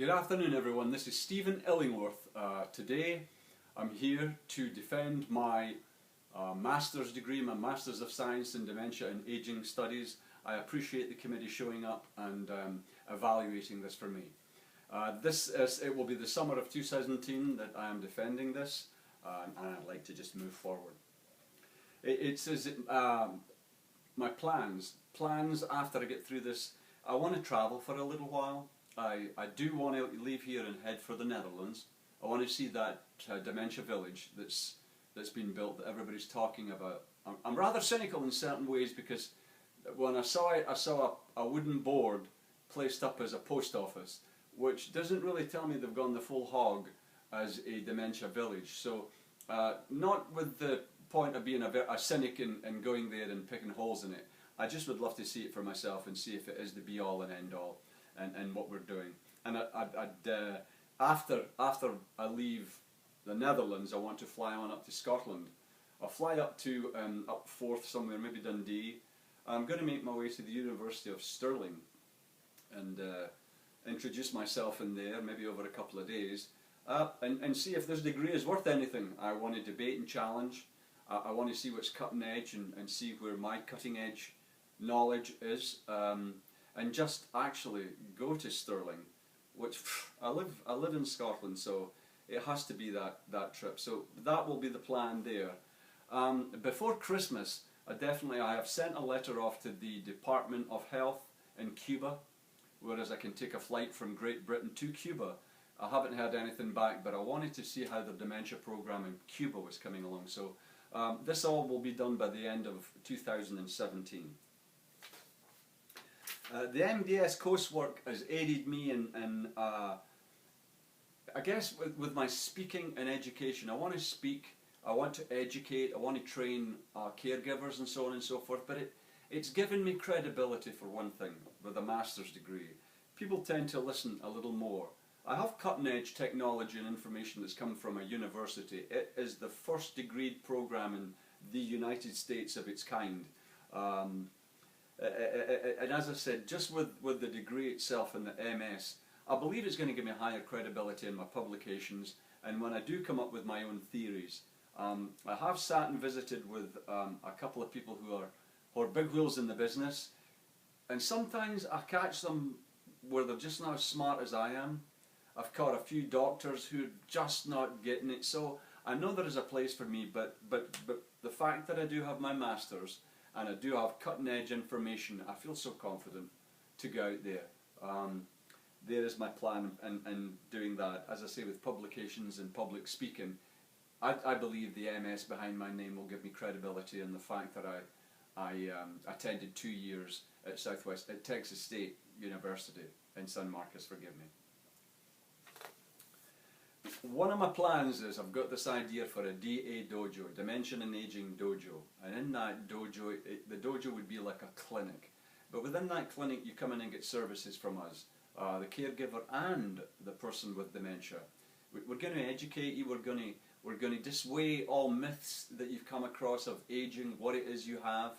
Good afternoon everyone, this is Stephen Illingworth. Today I'm here to defend my Master's degree, my Masters of Science in Dementia and Aging Studies. I appreciate the committee showing up and evaluating this for me. It will be the summer of 2010 that I am defending this, and I'd like to just move forward. It says my plans after I get through this. I want to travel for a little while. I do want to leave here and head for the Netherlands. I want to see that dementia village that's been built that everybody's talking about. I'm rather cynical in certain ways because when I saw it, I saw a wooden board placed up as a post office, which doesn't really tell me they've gone the full hog as a dementia village. So not with the point of being a cynic and going there and picking holes in it. I just would love to see it for myself and see if it is the be all and end all and what we're doing. And after I leave the Netherlands, I want to fly on up to Scotland. I'll fly up to up Forth somewhere, maybe Dundee. I'm going to make my way to the University of Stirling and introduce myself in there, maybe over a couple of days, and see if this degree is worth anything. I want to debate and challenge. I want to see what's cutting edge and see where my cutting edge knowledge is, and just actually go to Stirling, which I live in Scotland, so it has to be that trip. So that will be the plan there. Before Christmas, I have sent a letter off to the Department of Health in Cuba, whereas I can take a flight from Great Britain to Cuba. I haven't heard anything back, but I wanted to see how the dementia program in Cuba was coming along. So this all will be done by the end of 2017. The MDS coursework has aided me in I guess with my speaking and education. I want to speak, I want to educate, I want to train caregivers and so on and so forth, but it's given me credibility for one thing with a master's degree. People tend to listen a little more. I have cutting edge technology and information that's come from a university. It is the first degreed program in the United States of its kind. And as I said, just with the degree itself and the MS, I believe it's going to give me higher credibility in my publications and when I do come up with my own theories. I have sat and visited with a couple of people who are big wheels in the business, and sometimes I catch them where they're just not as smart as I am. I've caught a few doctors who are just not getting it, so I know there is a place for me, but the fact that I do have my masters and I do have cutting edge information, I feel so confident to go out there. There is my plan and doing that. As I say, with publications and public speaking, I believe the MS behind my name will give me credibility, and the fact that I attended 2 years at Texas State University in San Marcos, forgive me. One of my plans is I've got this idea for a DA dojo, Dementia and Aging Dojo, and in that dojo, the dojo would be like a clinic, but within that clinic you come in and get services from us, the caregiver and the person with dementia. We're going to educate you, we're going to dissuade all myths that you've come across of aging, what it is you have.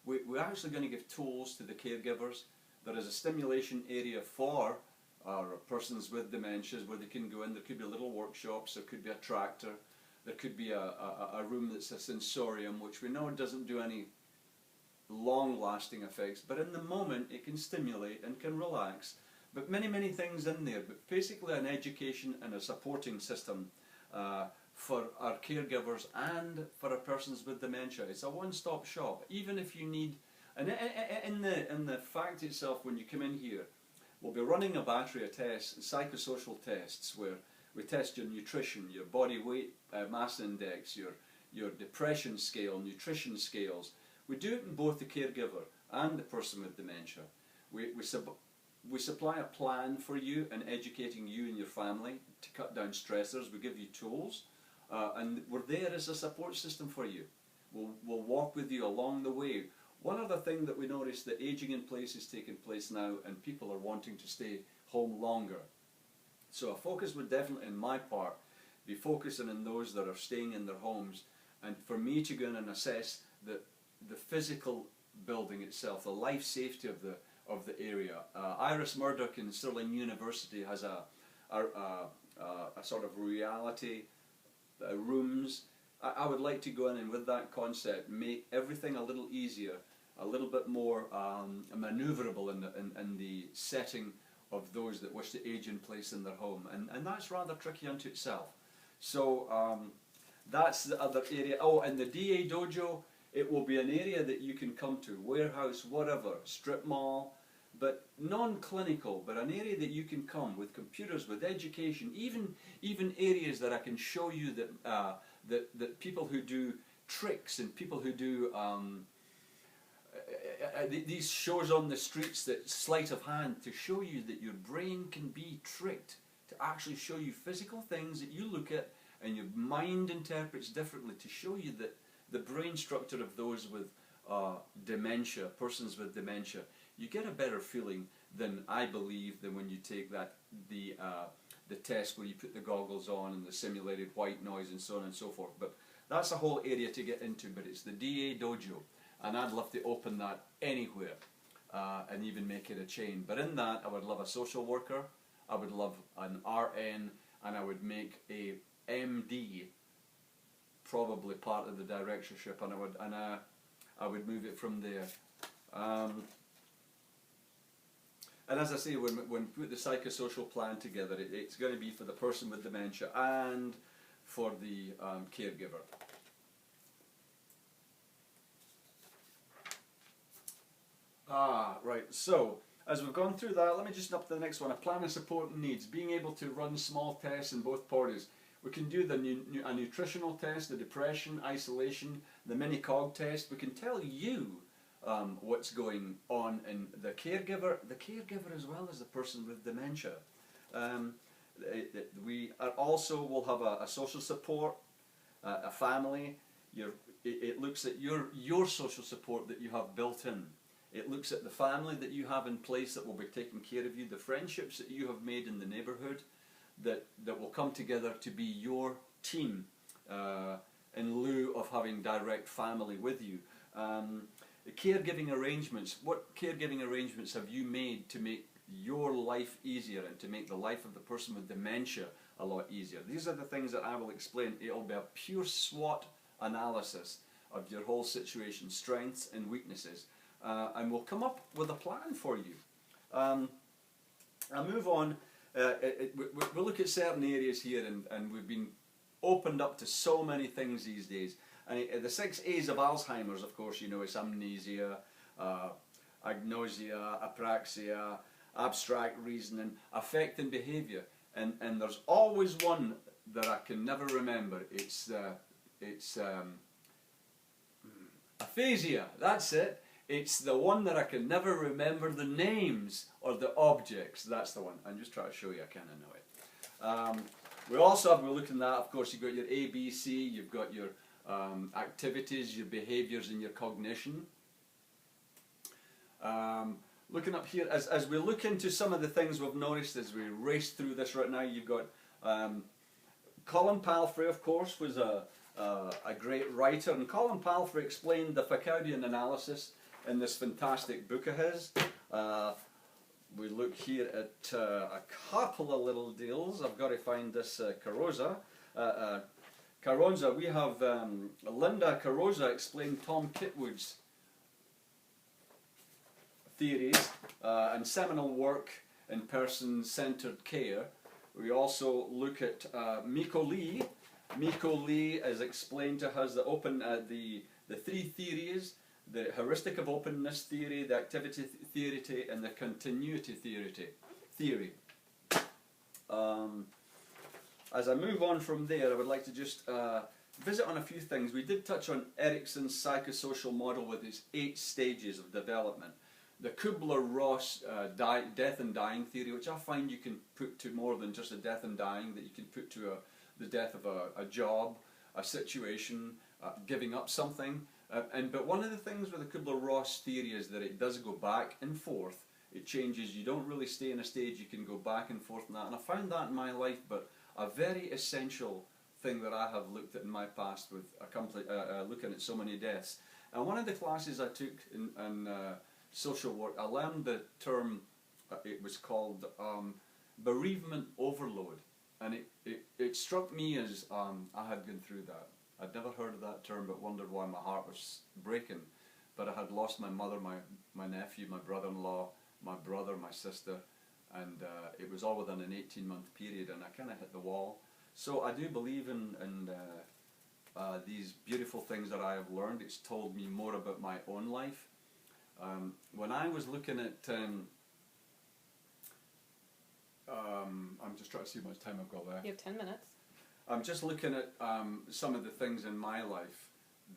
We're actually going to give tools to the caregivers. There is a stimulation area for persons with dementias where they can go in. There could be little workshops, there could be a tractor, there could be a room that's a sensorium, which we know doesn't do any long-lasting effects, but in the moment it can stimulate and can relax. But many things in there, but basically an education and a supporting system for our caregivers and for our persons with dementia. It's a one-stop shop. Even if you need, and in the fact itself, when you come in here, we'll be running a battery of tests, psychosocial tests, where we test your nutrition, your body weight mass index, your depression scale, nutrition scales. We do it in both the caregiver and the person with dementia. We supply a plan for you in educating you and your family to cut down stressors. We give you tools, and we're there as a support system for you. We'll walk with you along the way. One other thing that we notice, that aging in place is taking place now and people are wanting to stay home longer. So a focus would definitely, in my part, be focusing on those that are staying in their homes, and for me to go in and assess the physical building itself, the life safety of the area. Iris Murdoch in Stirling University has a a sort of reality rooms. I would like to go in and with that concept make everything a little easier, a little bit more manoeuvrable in the setting of those that wish to age in place in their home, and that's rather tricky unto itself. So that's the other area. Oh, and the DA Dojo, it will be an area that you can come to, warehouse, whatever, strip mall, but non-clinical, but an area that you can come with computers, with education, even areas that I can show you that that people who do tricks and people who do these shows on the streets, that sleight of hand, to show you that your brain can be tricked, to actually show you physical things that you look at and your mind interprets differently, to show you that the brain structure of those with dementia, persons with dementia, you get a better feeling than, I believe, than when you take the test where you put the goggles on and the simulated white noise and so on and so forth. But that's a whole area to get into, but it's the DA Dojo, and I'd love to open that anywhere and even make it a chain. But in that, I would love a social worker, I would love an RN, and I would make a MD probably part of the directorship, and I would move it from there. And as I say, when we put the psychosocial plan together, it's going to be for the person with dementia and for the caregiver. Right, so as we've gone through that, let me just up to the next one. A plan of support and needs, being able to run small tests in both parties. We can do a nutritional test, the depression, isolation, the mini-cog test. We can tell you what's going on in the caregiver as well as the person with dementia. We also will have a social support, a family. It looks at your social support that you have built in. It looks at the family that you have in place that will be taking care of you, the friendships that you have made in the neighbourhood that will come together to be your team in lieu of having direct family with you. The caregiving arrangements, what caregiving arrangements have you made to make your life easier and to make the life of the person with dementia a lot easier? These are the things that I will explain. It will be a pure SWOT analysis of your whole situation, strengths and weaknesses. And we'll come up with a plan for you. I'll move on. We'll look at certain areas here, and we've been opened up to so many things these days. And the 6 A's of Alzheimer's, of course, you know, it's amnesia, agnosia, apraxia, abstract reasoning, affect and behaviour. And there's always one that I can never remember. It's aphasia, that's it. It's the one that I can never remember the names or the objects. That's the one. I'm just trying to show you I kind of know it. We also have, we're looking at, of course, you've got your ABC, you've got your activities, your behaviours and your cognition. Looking up here, as we look into some of the things we've noticed as we race through this right now, you've got Colin Palfrey, of course, was a great writer, and Colin Palfrey explained the Foucauldian analysis in this fantastic book of his. We look here at a couple of little deals. I've got to find this Carrozza. Carrozza, we have Linda Carrozza explained Tom Kitwood's theories and seminal work in person-centered care. We also look at Miko Lee. Miko Lee has explained to us the 3 theories: the heuristic of openness theory, the activity theory, and the continuity theory. As I move on from there, I would like to just visit on a few things. We did touch on Erikson's psychosocial model with its 8 stages of development. The Kubler-Ross death and dying theory, which I find you can put to more than just a death and dying, that you can put to the death of a job, a situation, giving up something. But one of the things with the Kubler-Ross theory is that it does go back and forth. It changes. You don't really stay in a stage. You can go back and forth in that. And I found that in my life, but a very essential thing that I have looked at in my past with looking at so many deaths. And one of the classes I took in social work, I learned the term, it was called bereavement overload. And it struck me as I had gone through that. I'd never heard of that term, but wondered why my heart was breaking. But I had lost my mother, my nephew, my brother-in-law, my brother, my sister, and it was all within an 18-month period, and I kind of hit the wall. So I do believe in these beautiful things that I have learned. It's told me more about my own life. When I was looking at, I'm just trying to see how much time I've got left. You have 10 minutes. I'm just looking at some of the things in my life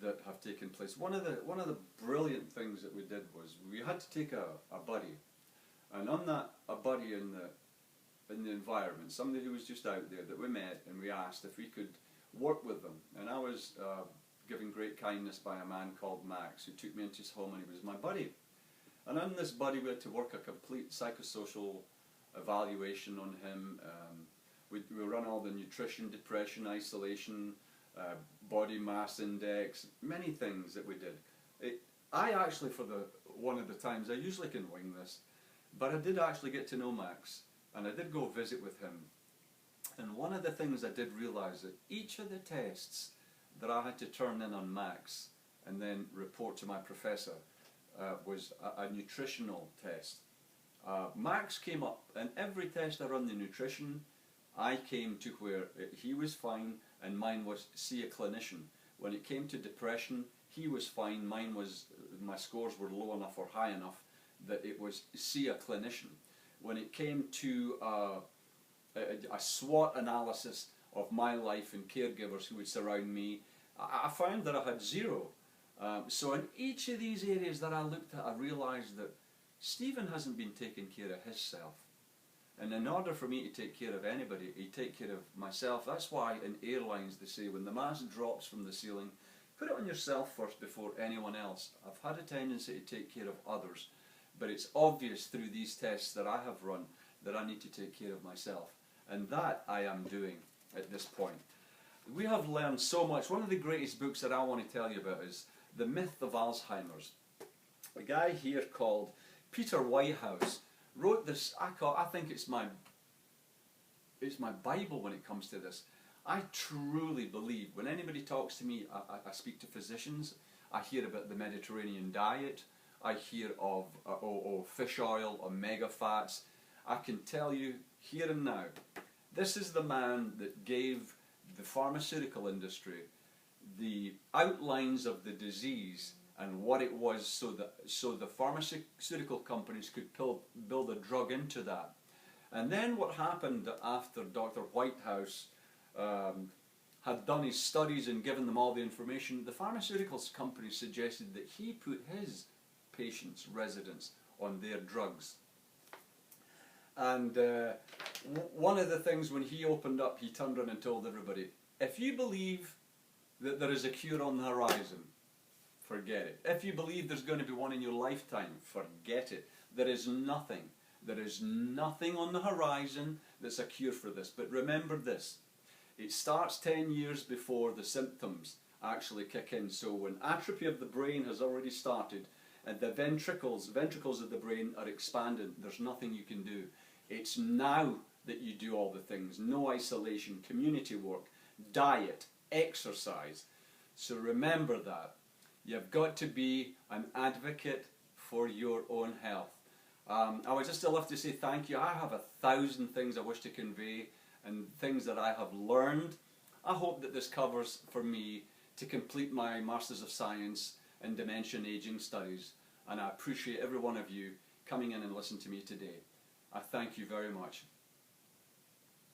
that have taken place. One of the brilliant things that we did was we had to take a buddy, and on that a buddy in the environment, somebody who was just out there that we met, and we asked if we could work with them. And I was given great kindness by a man called Max, who took me into his home, and he was my buddy. And on this buddy we had to work a complete psychosocial evaluation on him. We run all the nutrition, depression, isolation, body mass index, many things that we did. I actually, for one of the times, I usually can wing this, but I did actually get to know Max, and I did go visit with him. And one of the things I did realize that each of the tests that I had to turn in on Max and then report to my professor was a nutritional test. Max came up, and every test I run the nutrition, I came to where he was fine, and mine was see a clinician. When it came to depression, he was fine, mine was, my scores were low enough or high enough that it was see a clinician. When it came to a SWOT analysis of my life and caregivers who would surround me, I found that I had 0. So in each of these areas that I looked at, I realized that Stephen hasn't been taking care of himself. And in order for me to take care of anybody, to take care of myself, that's why in airlines they say when the mask drops from the ceiling, put it on yourself first before anyone else. I've had a tendency to take care of others, but it's obvious through these tests that I have run that I need to take care of myself. And that I am doing at this point. We have learned so much. One of the greatest books that I want to tell you about is The Myth of Alzheimer's. A guy here called Peter Whitehouse wrote this. I think it's my Bible when it comes to this. I truly believe, when anybody talks to me, I speak to physicians, I hear about the Mediterranean diet, I hear of fish oil, omega fats. I can tell you here and now, this is the man that gave the pharmaceutical industry the outlines of the disease and what it was, so the pharmaceutical companies could build a drug into that. And then what happened after Dr. Whitehouse had done his studies and given them all the information, the pharmaceuticals companies suggested that he put his patients, residents, on their drugs. And one of the things when he opened up, he turned around and told everybody, if you believe that there is a cure on the horizon, forget it. If you believe there's going to be one in your lifetime, forget it. There is nothing on the horizon that's a cure for this. But remember this, it starts 10 years before the symptoms actually kick in. So when atrophy of the brain has already started and the ventricles of the brain are expanding, there's nothing you can do. It's now that you do all the things. No isolation, community work, diet, exercise. So remember that. You've got to be an advocate for your own health. I would just still have to say thank you. I have 1,000 things I wish to convey and things that I have learned. I hope that this covers for me to complete my Masters of Science in Dementia and Aging Studies, and I appreciate every one of you coming in and listening to me today. I thank you very much.